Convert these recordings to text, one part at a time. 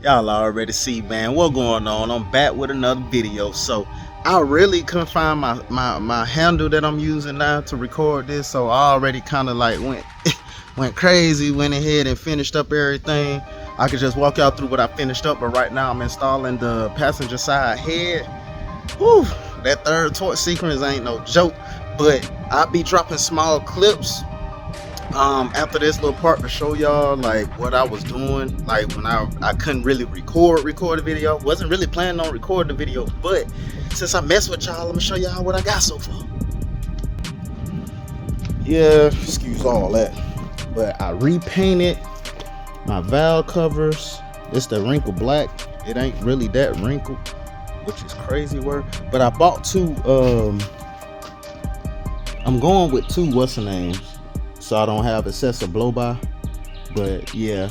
Y'all already see, man, what going on. I'm back with another video. So I really couldn't find my handle that I'm using now to record this, so I already kind of like went crazy, went ahead and finished up everything. I could just walk y'all through what I finished up, but right now I'm installing the passenger side head. Whew, that third torque sequence ain't no joke, but I'll be dropping small clips after this little part to show y'all like what I was doing, like when I couldn't really record a video. Wasn't really planning on recording the video, but since I mess with y'all, I'm gonna show y'all what I got so far. Yeah, excuse all that, but I repainted my valve covers. It's the wrinkle black. It ain't really that wrinkled, which is crazy work, but I bought two I'm going with two what's the names, so I don't have excessive blow by. But yeah,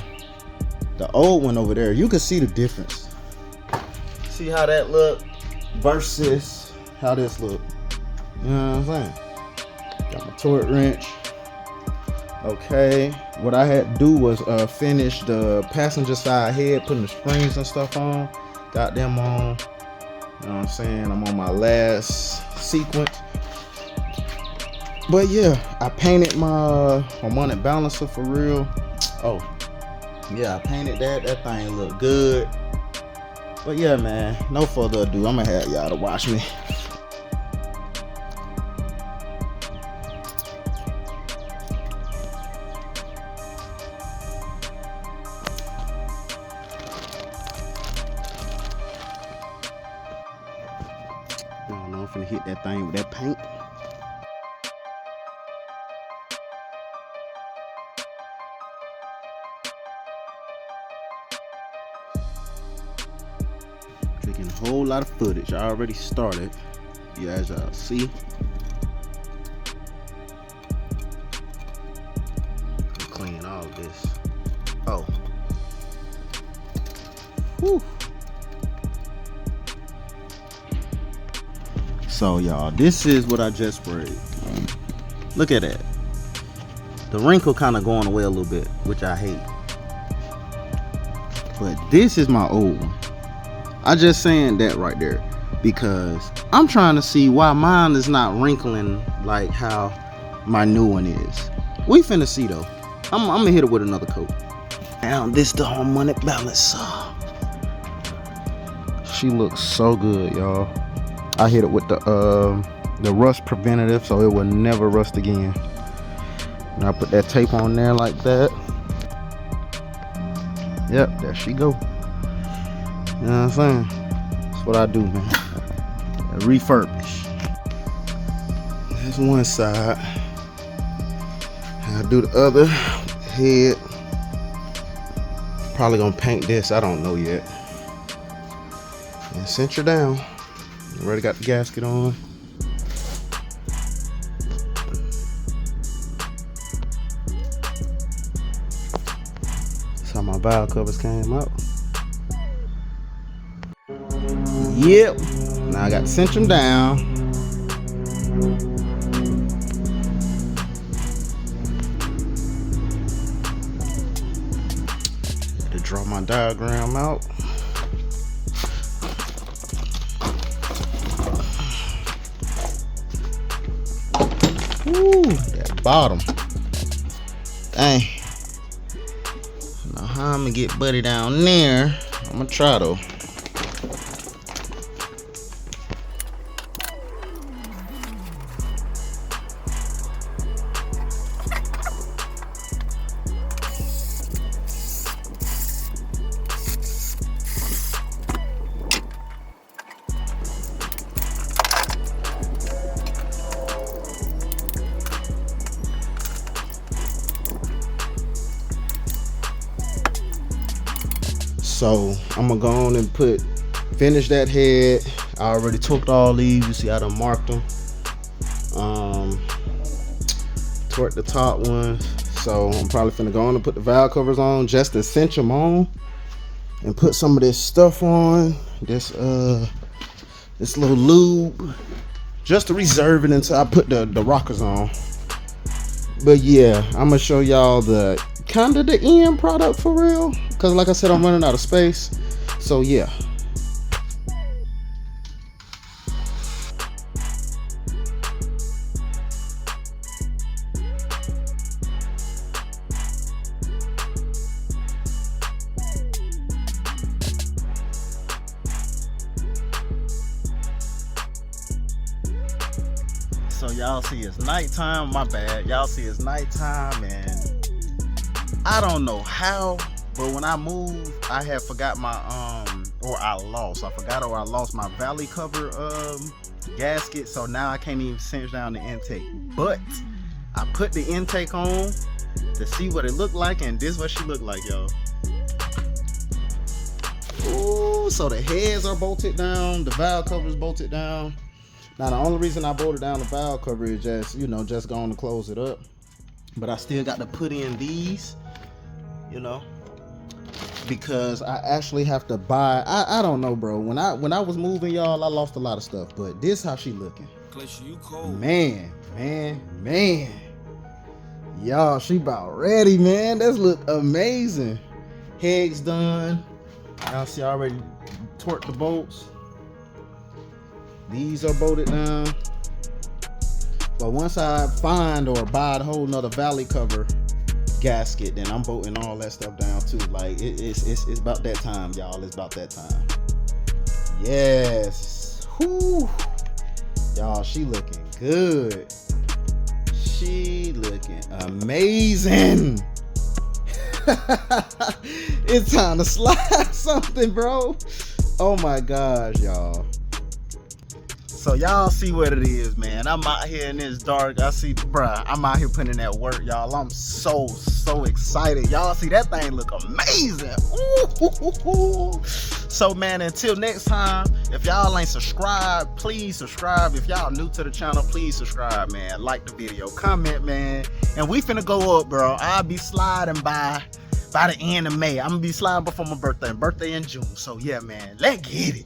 the old one over there, you can see the difference. See how that look versus how this look. You know what I'm saying? Got my torque wrench. Okay, what I had to do was finish the passenger side head, putting the springs and stuff on. Got them on. You know what I'm saying? I'm on my last sequence. But yeah, I painted my harmonic balancer for real. Oh yeah, I painted that. That thing look good. But yeah, man, no further ado, I'm gonna have y'all to watch me. I don't know, I'm finna hit that thing with that paint. Taking a whole lot of footage. I already started. Yeah, as y'all see. Clean all of this. Oh. Whew. So y'all, this is what I just sprayed. Look at that. The wrinkle kind of going away a little bit, which I hate. But this is my old one. I just saying that right there because I'm trying to see why mine is not wrinkling like how my new one is. We finna see though. I'm gonna hit it with another coat. Now this the harmonic balancer. She looks so good, y'all. I hit it with the rust preventative, so it will never rust again. And I put that tape on there like that. Yep, there she go. You know what I'm saying? That's what I do, man. I refurbish. That's one side. I do the other head. Probably gonna paint this. I don't know yet. And cinch her down. Already got the gasket on. That's how my valve covers came out. Yep. Now I got to cinch them down. To draw my diagram out. Ooh, that bottom. Dang. Now how I'm gonna get Buddy down there? I'm gonna try though. So I'm gonna go on and finish that head. I already took all these. You see I done marked them. Torque the top ones. So I'm probably finna go on and put the valve covers on just to cinch them on and put some of this stuff on. This little lube, just to reserve it until I put the rockers on. But yeah, I'm gonna show y'all the kind of the end product for real, because like I said, I'm running out of space. So yeah. So y'all see it's nighttime, my bad. Y'all see it's nighttime, and I don't know how, but when I moved, I had forgot my I lost my valley cover gasket, so now I can't even cinch down the intake. But I put the intake on to see what it looked like, and this is what she looked like, y'all. Ooh, so the heads are bolted down, the valve cover is bolted down. Now the only reason I bolted down the valve cover is just, you know, just going to close it up. But I still got to put in these, you know, because I actually have to buy. I don't know, bro. When I was moving, y'all, I lost a lot of stuff. But this how she looking. Man. Y'all, she about ready, man. This look amazing. Heads done. Y'all see I already torqued the bolts. These are bolted down. But once I find or buy a whole nother valley cover gasket, then I'm bolting all that stuff down too. Like it's about that time, y'all. It's about that time. Yes. Whew. Y'all, she looking good. She looking amazing. It's time to slide something, bro. Oh my gosh, y'all. So y'all see what it is, man. I'm out here in this dark. I see, bruh, I'm out here putting in that work, y'all. I'm so excited. Y'all see that thing look amazing. Ooh. So, man, until next time, if y'all ain't subscribed, please subscribe. If y'all new to the channel, please subscribe, man. Like the video, comment, man. And we finna go up, bro. I'll be sliding by the end of May. I'm gonna be sliding before my birthday in June. So, yeah, man, let's get it.